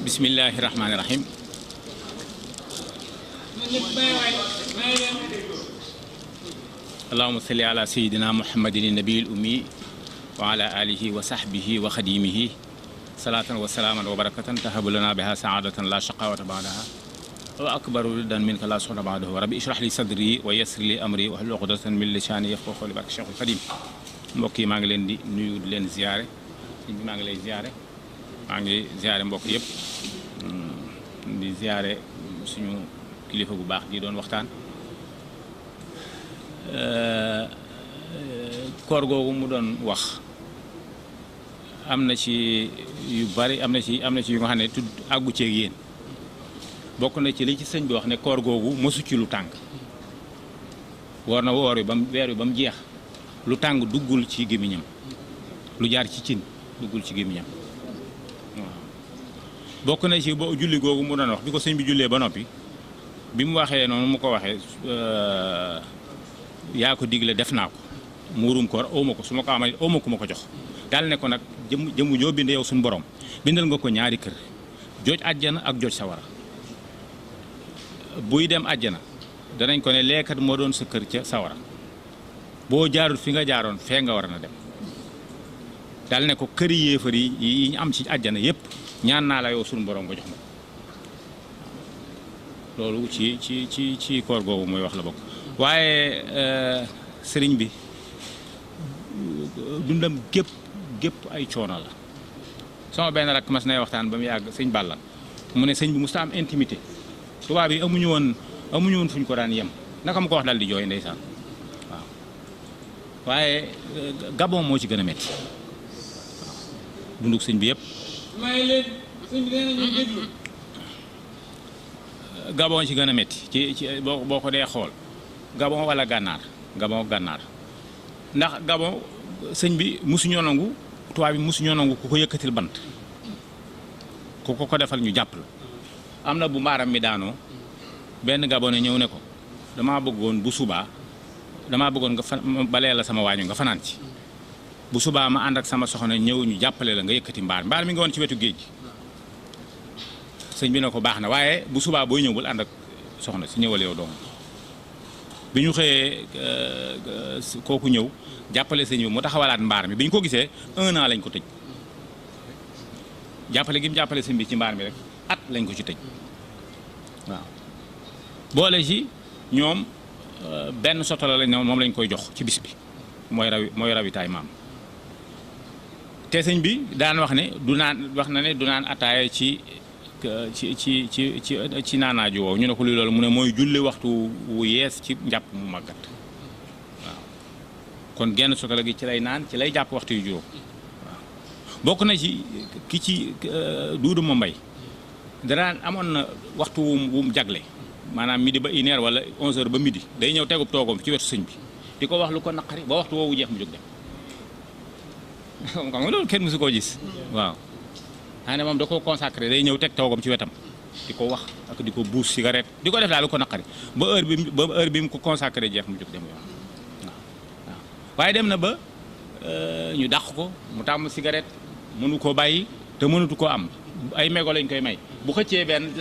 bismillahi rahmaani rahim. allahumma salli ala sayyidina muhammadin nabiyil ummi wa ala alihi wa sahbihi wa xadimihi salaatan wa salaaman wa barakatan tahabu lana biha saadatan la shaqawata baadaha wa akbaru ridan minka la suxna baadahu rabbi ishrah li sadri wa yassir li amri wa hlul uqdatan min lisani yafqahu qawli barke Cheikhul Xadim. mbokk yi maa ngi leen di nuyu di leen ziare sëñ bi maa ngi lay ziare maa ngi ziare mbokk yëpp di ziare suñu kilifa bu baax di doon waxtaan koor googu mu doon wax am na ci yu bari am na ci yu nga xam ne tudd àggu ceeg yéen bokk na ci li ci sëñ bi wax ne koor googu mosu ci lu tàng woor na woor wi ba mu weer wi ba mu jeex lu tàng duggul ci gémmiñam lu jaar ci cin duggul ci gémmiñam waaw bokk na ci bo julli googu mu doon wax bi ko sëñ bi jullee ba noppi bi mu waxee noonu mu ko waxee yaa ko digle def naa ko muurum koor awma ko su ma ko amee awma ku ma ko jox daal ne ko nag jëmm joo bind yow suñu borom bindal nga ko ñaari kër jooj àjjana ak jooj sawara buy dem àjjana danañ ko ne leekat moo doon sa kër ca sawara boo jaarul fi nga jaaroon fee nga war na dem daal ne ko këri yéefar yi ñu am ci àjjana yépp ñaan naa la yow suñu borom nga jox ma loolu ci koor googu mooy wax la bokk waaye sëriñ bi dundam gépp ay coono la sama benn rakk mas nay waxtaan ba mu yàgg sëñ Balla mu ne sëñ bi musta am intimité tubaab yi amuñu woon fu ñu ko daan yem naka mu ko wax daal di jooy ndeysaan waaw waaye Gabon moo ci gën a métti waaw dunduk sëñ bi yëpp Gabon ci gën a métti ci boo ko dee xool Gabon wala gànnaar ndax Gabon sëñ bi musuñoo nangu tubaab bi musuñoo nangu ku ko yëkkatil bant ku ko defal ñu jàpp la am na bu mbaaram mi daanoo benn Gabon ñëw ne ko damaa bëggoon bu subaa nga balee la sama waañu nga fanaan ci bu subaa ma ànd ak sama soxna ñëw ñu jàppale la nga yëkkati mbaar mi nga woon ci wetu géej gi sëñ bi ne ko baax na waaye bu subaa booy ñëw bul ànd ak soxna si ñëwal yow dong bi ñu xëyee kooku ñëw jàppale sëñ bi mu taxawalaat mbaar mi bi ñu ko gisee 1 an lañ ko tëj jàppale gi mu jàppale sëñ bi ci mbaar mi rek at lañ ko ci tëj waaw boole ci ñoom benn soto la lañ ne moom lañ koy jox ci bis bi mooy rawitaay maam te sëñ bi daan wax ne du naan ataaya ci naanaaju woowu ñu ne ko luy loolu mu ne mooy julli waxtu wu yees ci njàpp mu màggat waaw kon genn sotala gi ci lay naan ci lay jàpp waxtu yu juróom waaw bokk na ci ki ci duudu ma mbay danaan amoon na waxtu wu mu jagle maanaam midi ba 1 heure wala 11 heures ba midi day ñëw tegub toogam ci wetu sëñ bi di ko wax lu ko naqari ba waxtu woowu jeex mu jóg dem xam nga loolu kenn mësu koo gis waaw xanaa moom da ko consacré day ñëw teg toogam ci wetam di ko wax ak di ko buus cigarette di ko def daal lu ko naqari ba heure bi mu ko consacré jeex mu jóg dem yoon waaw waaye dem na ba ñu dàq ko mu tàmm cigarette mënu koo bàyyi te mënatu koo am ay mégo lañ koy may bu xëccee benn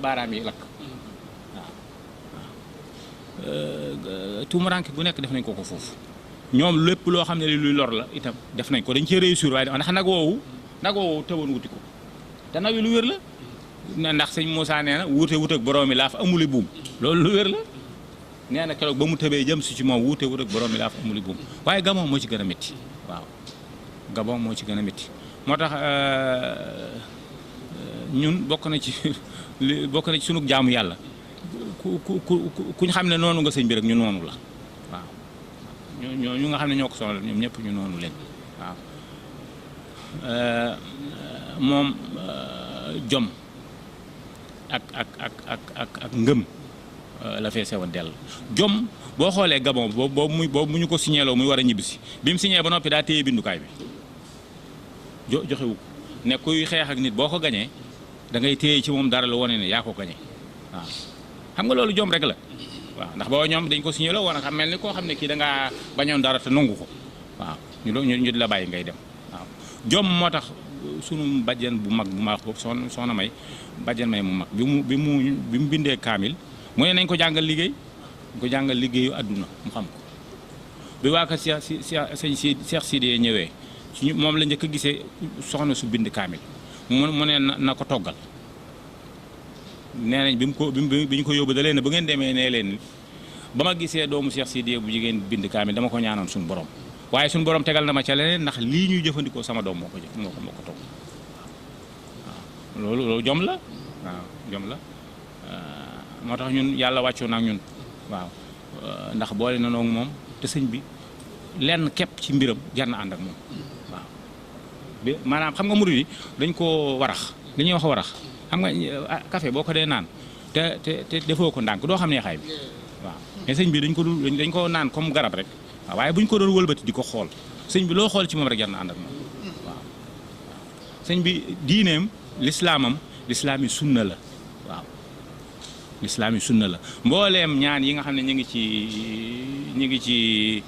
baaraam yi lakk waaw tuumuranke bu nekk def nañ ko foofu ñoom lépp loo xam ne li luy lor la itam def nañ ko dañ cee réussir waaye ndax nag woowu tëwoon wuti ko te nag yi lu wér la ndax sëñ Moussa nee na wuute ak borom mi laaf amuli buum loolu lu wér la nee na keroog ba mu tëbee jëm si ci moom wuute ak borom mi laaf amuli buum waaye Gabon moo ci gën a métti waaw Gabon moo ci gën a métti moo tax ñun bokk na ci sunu jaamu yàlla ku ñu xam ne noonu nga sëñ bi rek ñu noonu la waaw ñu nga xam ne ñoo ko soxla ñoom ñëpp ñu noonu leen waaw moom jom ak ngëm la fee sewa dell jom boo xoolee Gabon boobu mu ñu ko signéloo muy war a ñibbisi bi mu signé ba noppi daa téye bindukaay bi joxewu ko ne kuy xeex ak nit boo ko gañee da ngay téye ci moom dara lu wane ne yaa ko gañee waaw xam nga loolu jom rek la waaw ndax boo ñoom dañ ko signéloo woon xam mel ni koo xam ne kii da ngaa bañoon dara te nangu ko waaw ñu di la bàyyi ngay dem waaw jom moo tax sunu bàjjen bu mag bu maax boobu soxna May bàjjen May mu mag bi mu bindee kaamil mu ne nañ ko jàngal liggéey ko jàngal liggéeyu àdduna mu xam ko bi waa ka Cheikh Sidé ñëwee suñu moom la njëkk a gisee soxna su bind kaamil mu ne na ko toggal nee nañ bi ñu ko yóbbu da leen ba ngeen demee nee leen ba ma gisee doomu Cheikh Sidé bu jigéen bind kaamil dama ko ñaanoon suñu borom waaye suñu borom tegal na ma ca leneen ndax lii ñuy jëfandikoo sama doom moo ko togg waaw loolu jom la waaw jom la moo tax ñun yàlla wàccoo na ak ñun waaw ndax boole na noog moom te sëñ bi lenn képp ci mbiram jar na ànd ak moom waaw bi maanaam xam nga murid yi dañ koo warax li ñuy wax warax xam nga café boo ko dee naan te defoo ko ndànk doo xam ne xaay bi waaw mais sëñ bi dañ ko naan comme garab rek waaw waaye bu ñu ko doon wëlbati di ko xool sëñ bi loo xool ci moom rek jar na ànd ak moom waaw sëñ bi diineem lislaam yi sunna la waaw lislaam yi sunna la mbooleem ñaan yi nga xam ne ñu ngi ci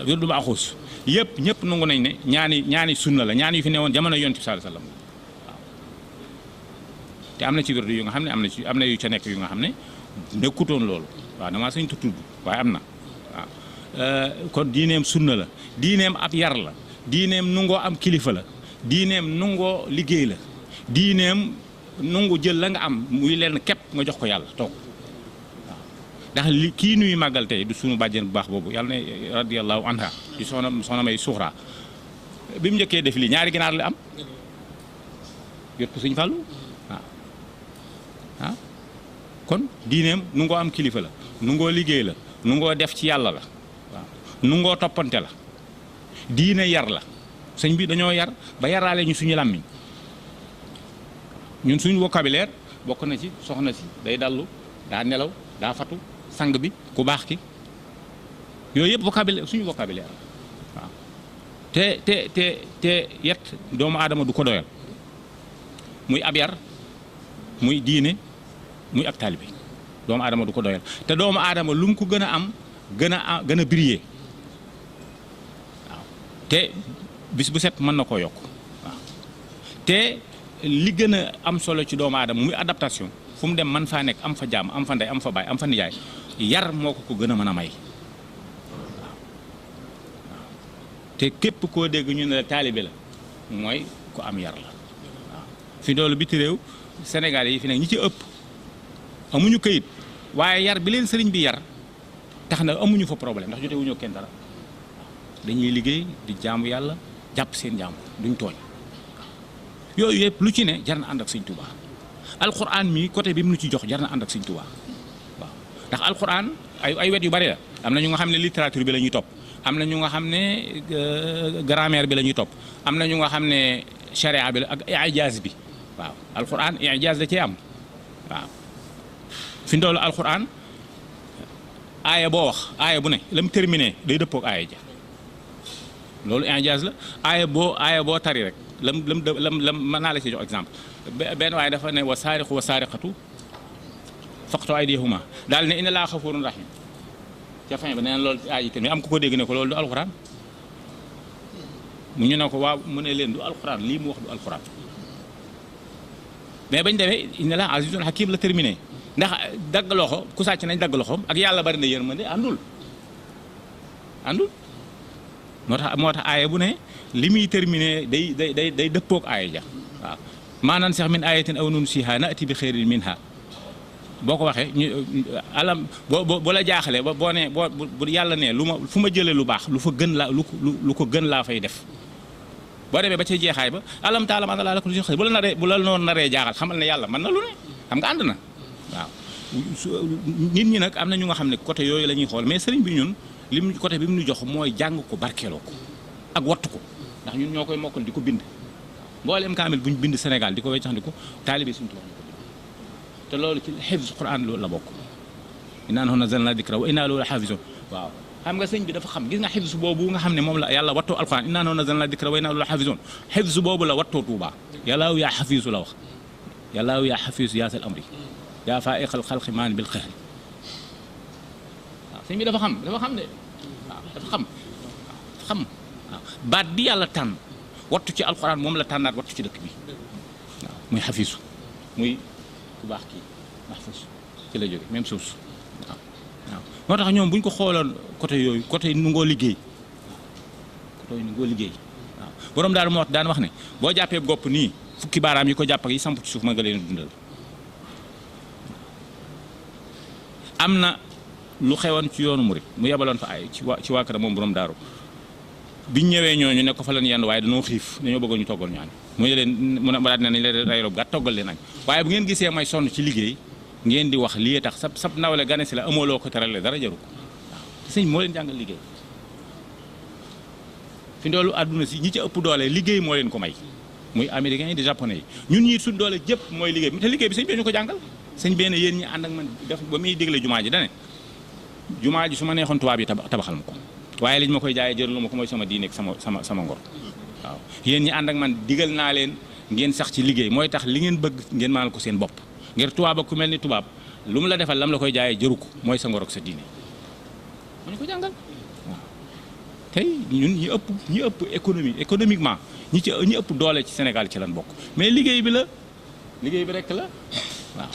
wirdu Maaxuus yëpp ñëpp nangu nañ ne ñaani sunna la ñaan yu fi newoon jamono Yonent bi sallallahu alayhi wasallam waaw te am na ci wirdu yu nga xam ne am na yu ca nekk yu nga xam ne nekkutoon loolu waaw damaa sañ tudd waaye am na waaw kon diineem sunna la diineem ab yar la diineem nungoo am kilifa la diineem nungoo liggéey la diineem nungu jël la nga am muy lenn képp nga jox ko yàlla toog waaw ndax kii nuy màggal tey du sunu bàjjen bu baax boobu yàlla ne radiyallahu anha di soxna May Suxra bi mu njëkkee def lii ñaari ginaar la am jot ko Sëñ Fallu waaw kon diineem nungoo am kilifa la nungoo liggéey la nungoo def ci yàlla la waaw nungoo toppante la diine yar la sëñ bi dañoo yar ba yaraale ñu suñu làmmiñ ñun suñu vocabulaire bokk na ci soxna si day dallu daa nelaw daa fatu sang bi ku baax ki yooyu yëpp vocabulaire suñu vocabulaire waaw te yet doomu aadama du ko doyal muy ab yar muy diine muy ab taalibe doomu aadama du ko doyal te doomu aadama lu mu ko gën a am gën a briller waaw te bis bu set mën na koo yokk waaw te li gën a am solo ci doomu aadama muy adaptation fu mu dem man faa nekk am fa jàmm am fa ndey am fa baay am fa nijaay yar moo ko gën a mën a may waaw te képp koo dégg ñu ne la taalibe la mooy ku am yar la waaw fi doolu biti réew Sénégal yi fi nekk ñi ci ëpp amuñu këyit waaye yar bi leen sëriñ bi yar tax na amuñu fa problème ndax jote wuñu kenn dara dañuy liggéey di jaamu yàlla jàpp seen jaamu duñ tooñ yooyu yëpp lu ci ne jar na ànd ak Sëñ Tuubaa alxuraan mi côté bi mu nu ci jox jar na ànd ak Sëñ Tuubaa waaw ndax alxuraan ay wet yu bari la am na ñu nga xam ne littérature bi la ñuy topp am na ñu nga xam ne grammaire bi la ñuy topp am na ñu nga xam ne charia bi la ak ijaaz bi waaw alxuraan ijaaz da cee am waaw fi ndoolu alxuraan aaya boo wax aaya bu ne la mu terminé day dëppook aaya ja loolu ijaaz la aaya boo tari rek lam mën naa la ci jox exemple benn waaye dafa ne wa saariqu wa saariqatu faqtu aydiyahuma daal ne inna laa xafuurun rahim ca fin ba nee na loolu aaya yi am ku ko dégg ne ko loolu du alxuraan mu ñu ne ko waaw mu ne leen du alxuraan lii mu wax du alxuraan mais bañ demee inna laa azizun hakim la terminé ndax dagg loxo ku sàcc nañ dagg loxoom ak yàlla bari na yërmande àndul moo tax aaya bu ne li muy terminé day dëppook aaya ja waaw maanaam sax min ayatin aw nunsiha naati bi xeyrin minha boo ko waxee ñu alam boo la jaaxalee boo ne bu yàlla ne fu ma jëlee lu baax lu fa gën laa lu ko gën laa fay def boo demee ba ca jeexaay ba alam taalam ana laa la ko lu bu la noonu naree jaaxal xamal ne yàlla mën na lu ne xam nga ànd na waaw nit ñi nag am na ñu nga xam ne côté yooyu la ñuy xool mais sëriñ bi ñun lim côté bi mu ñu jox mooy jàng ko barkeeloo ko ak wattu ko ndax ñun ñoo koy mokkal di ko bind mboolem kaamil bu ñu bind Sénégal di ko weccax di ko taalibe Sëriñ Tuubaa te loolu ci xifz Qur'an loolu la bokk innaa nahnu nazzalnaa dikra wa innaa lahu lahaafizuun waaw xam nga sëñ bi dafa xam gis nga xifz boobu nga xam ne moom la yàlla wattoo alquran innaa nahnu nazzalnaa dikra wa innaa lahu lahaafizuun xifz boobu la wattoo Tuubaa yàllaaw yaa xafiisu la wax yàllaaw yaa xafiisu yaa sal amri yaa faa'iqal xalqi maan bil qahri waaw sëñ bi dafa xam de waaw dafa xam waaw baat bi yàlla tànn wattu ci alxuraan moom la tànnaat wattu ci dëkk bi waaw muy xafiisu muy ku baax kii Mahfouz ci la jóge même chose waaw moo tax ñoom bu ñu ko xooloon côté yooyu côté nu ngoo liggéey côté nu ngoo liggéey waaw borom daal moo wax daan wax ne boo jàppee gopp nii fukki baaraam yi ko jàpp ak yi samp ci suuf ma nga leen dundal am na lu xewoon ci yoonu murit mu yebaloon fa ay ci waa kër moom borom daaru biñ ñëwee ñooñu ne ko fa leen yenn waaye dañoo xiif dañoo bëggoon ñu toggal ñu añ mu ne leen mu daal ne nañ leen rey rob gàtt toggal leen añ waaye bu ngeen gisee may sonn ci liggéey ngeen di wax lii tax sab nawle gane si la amoo loo ko terale dara jaru ko waaw te sëñ moo leen jàngal liggéey fi ndoolu àdduna si ñi ci ëpp doole liggéey moo leen ko may muy américains yi di japonais yi ñun ñii suñ doole jëpp mooy liggéey te liggéey bi sëñ bi ñu ko jàngal sëñ benn yéen ñi ànd ak man def ba muy dégle jumaa ji dane jumaa ji su ma neexoon tubaab yi tabaxal ma ko waaye liñ ma koy jaayee jëralu ma ko mooy sama diine ak sama ngor waaw yéen ñi ànd ak man digal naa leen ngeen sax ci liggéey mooy tax li ngeen bëgg ngeen maanal ko seen bopp ngir tubaab ak ku mel ni tubaab lu mu la defal lam la koy jaayee jëru ko mooy sa ngor ak sa diine mu ñu ko jàngal waaw tey ñun ñi ëpp économiquement ñi ëpp doole ci Sénégal ci lan bokk mais liggéey bi rek la waaw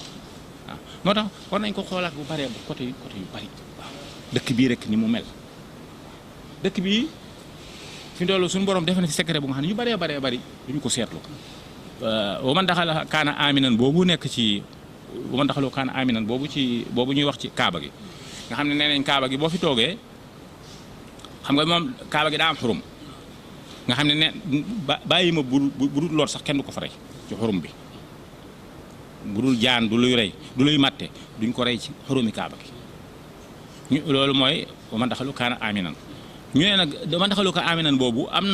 moo tax war nañ ko xoolaat bu baree bu côté yu bari waaw dëkk bii rek ni mu mel dëkk bii fi ndoolu suñu borom def na ci secret bu nga xam ne yu baree bari duñu ko seetlu wa man daxala kaana aminan boobu nekk ci wa man daxalu kaana aminan boobu ñuy wax ci kaaba gi nga xam ne nee nañ kaaba gi boo fi toogee xam nga moom kaaba gi daa am xurum nga xam ne ne bàyyi ma bu dul lor sax kenn du ko fa rey ci xurum bi bu dul jaan du luy rey du luy matte duñ ko rey ci xurumi kaaba gi loolu mooy wa man daxalu kaana aminan ñu ne nag wa man daxalu kaana aminan boobu am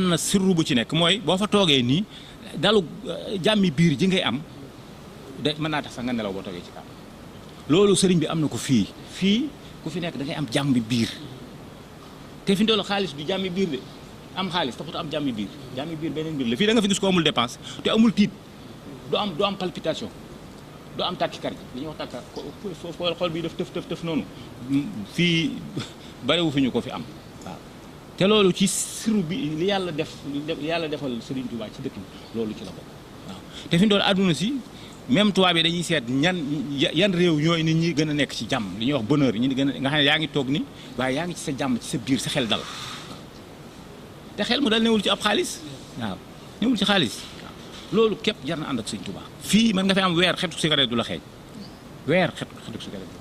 na sirru bu ci nekk mooy boo fa toogee nii dalu jàmmi biir ji ngay am de mën naa tax sax nga nelaw boo toogee ci kaaba loolu sëriñ bi am na ko fii ku fi nekk da ngay am jàmmi biir te fi ndoolu xaalis du jàmmi biir de am xaalis taxut am jàmmi biir beneen biir la fii da nga fi gis ko amul dépense te amul tiit du am palpitation du am tachycardie li ñuy wax tàkka xol bi def tëf noonu fii bariwu fi ñu ko fi am waaw te loolu ci siru bi li yàlla defal Serigne Touba ci dëkk bi loolu ci la bokk waaw te fi ndoolu àdduna si même tubaab yi dañuy seet yan réew ñooy nit ñi gën a nekk ci jàmm li ñuy wax bonheur ñi gën a nga xam ne yaa ngi toog ni waaye yaa ngi ci sa jàmm ci sa biir sa xel dal te xel mu dal newul ci ab xaalis waaw newul ci xaalis loolu képp jar na ànd ak Sëñ Tuubaa fii mën nga fi am weer xetu cigarette du la xeeñ weer xetu cigarette du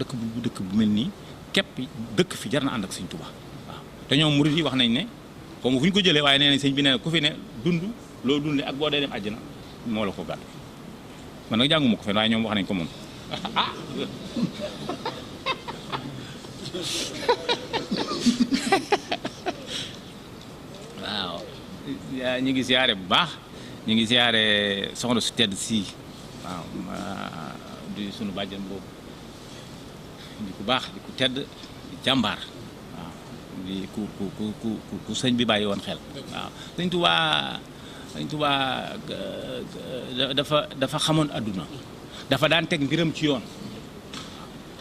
la xeeñ waaw dëkk bu mel nii képp dëkk fi jar na ànd ak Sëñ Tuubaa waaw te ñoom murid yi wax nañ ne xaw ma fu ñu ko jëlee waaye nee nañ sëñ bi nee na ku fi ne dund loo dundee ak boo dee dem àjjana moo la ko gàtt man nag jànguma ko fen waaye ñoom wax nañ ko moom waaw ñu ngi siyaare bu baax ñu ngi siyaare soxna su tedd si waaw di sunu bàjjan boobu di ku baax di ku tedd di jàmbaar waaw di ku sëñ bi bàyyi woon xel waaw sëñ Tuubaa dafa xamoon àdduna dafa daan teg mbiram ci yoon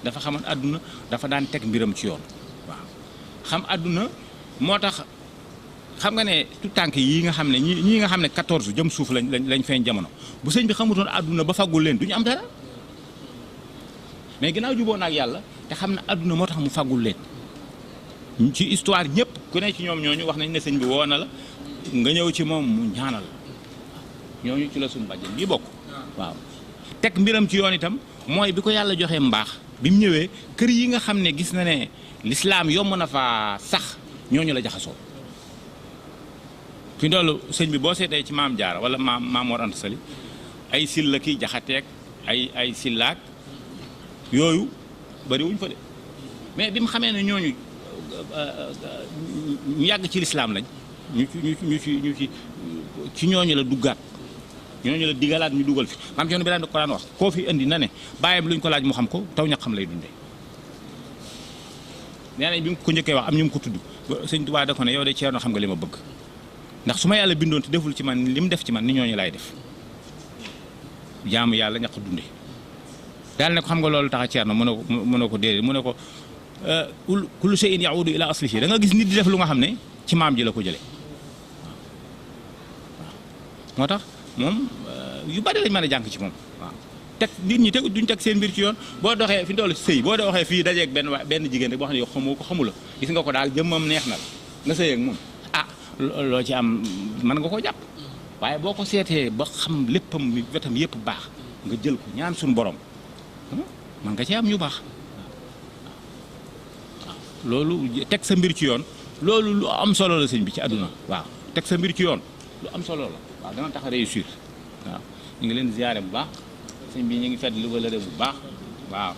dafa xamoon àdduna dafa daan teg mbiram ci yoon waaw xam àdduna moo tax xam nga ne tout tànk yi nga xam ne ñii nga xam ne 14 jëm suuf lañ feeñ jamono bu sëñ bi xamutoon àdduna ba faggul leen du ñu am dara mais ginnaaw juboo na ak yàlla te xam ne àdduna moo tax mu faggul leen ci histoire ñëpp ku ne ci ñoom ñooñu wax nañ ne sëñ bi woo na la nga ñëw ci moom mu ñaanal ñooñu ci la suñu bàjjen bii bokk waaw teg mbiram ci yoon itam mooy bi ko yàlla joxee mbaax bi mu ñëwee kër yi nga xam ne gis na ne lislaam yomb na fa sax ñooñu la jaxasoo fi ndoolu sëñ bi boo seetee ci maam Jaara wala maam Mor Anta Sali ay silla kii jaxateeg ay sillaak yooyu bari wuñ fa de mais bi mu xamee ne ñooñu ñu yàgg ci lislaam lañ ñu ci ñooñu la duggaat ñooñu la digalaat ñu dugal fi maam ci yoonu bi daan ko daan wax koo fi indi na ne bàyyam luñ ko laaj mu xam ko taw ñaq xam lay dundee nee nañ bi mu ko njëkkee wax am ñu mu ko tudd sëñ Tuubaa da ko ne yow de Ceerno xam nga li ma bëgg ndax su ma yàlla bindoon te deful ci man li mu def ci man ni ñooñu laay def jaamu yàlla ñaq dunde daal ne ko xam nga loolu tax a Ceerno mu ne ko déedéet mu ne ko kullu shay'in ya'udu ila aslihi da nga gis nit di def lu nga xam ne ci maam ji la ko jëlee moo tax moom yu bari lañ mën a jàng ci moom waaw teg nit ñi teg duñ teg seen mbir ci yoon boo doxee fi ndoolu sëy boo doxee fii dajeeg benn jigéen rek boo xam ne yow xamoo ko xamula gis nga ko daal jëmmam neex na la nga sëy ak moom loo ci am mën nga koo jàpp waaye boo ko seetee ba xam léppam wetam yëpp baax nga jël ko ñaan suñu borom mën nga ci am ñu baax waaw loolu teg sa mbir ci yoon loolu lu am solo la sëñ bi ci àdduna waaw teg sa mbir ci yoon lu am solo la waaw dana tax a réussir waaw ñu ngi leen ziyaare bu baax sëñ bi ñu ngi fedd lu wëlëre bu baax waaw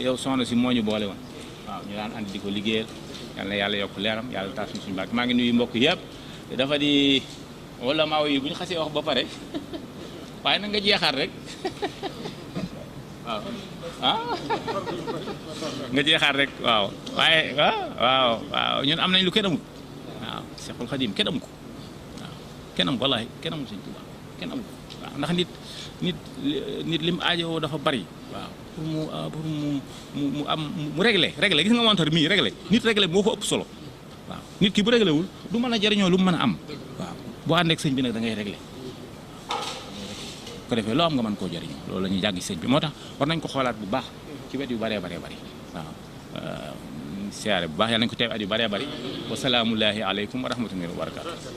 yow soxna si moo ñu boole woon waaw ñu daan andi di ko liggéeyal yal na yàlla yokk leeram yàlla taas suñu baax maa ngi nuyu mbokk yëpp dafa di wala maaw yi bu ñu xasee wax ba pare waaye nag nga jeexaat rek waaw nga jeexaat rek waaw waaye waaw ñun am nañ lu kenn amul waaw Seexul Xadiim kenn amu ko waaw kenn amu ko wallaahi kenn amu Sëñ Tuubaa kenn amu ko waaw ndax nit lim aajowoo dafa bari waaw pour mu am mu réglé gis nga montar mii réglé nit réglé moo ko ëpp solo waaw nit ki bu réglé wul du mën a jariñoo lu mu mën a am waaw boo ànd ak sëñ bi nag da ngay réglé ko defee loo am nga mën koo jariñoo loolu la ñuy jàng sëñ bi moo tax war nañ ko xoolaat bu baax ci wet yu bëree bari waaw siyaare bu baax yàlla nañ ko teew at yu bëree bëri wasalaamullahi aleykum wa rahmatullahi wa barakatu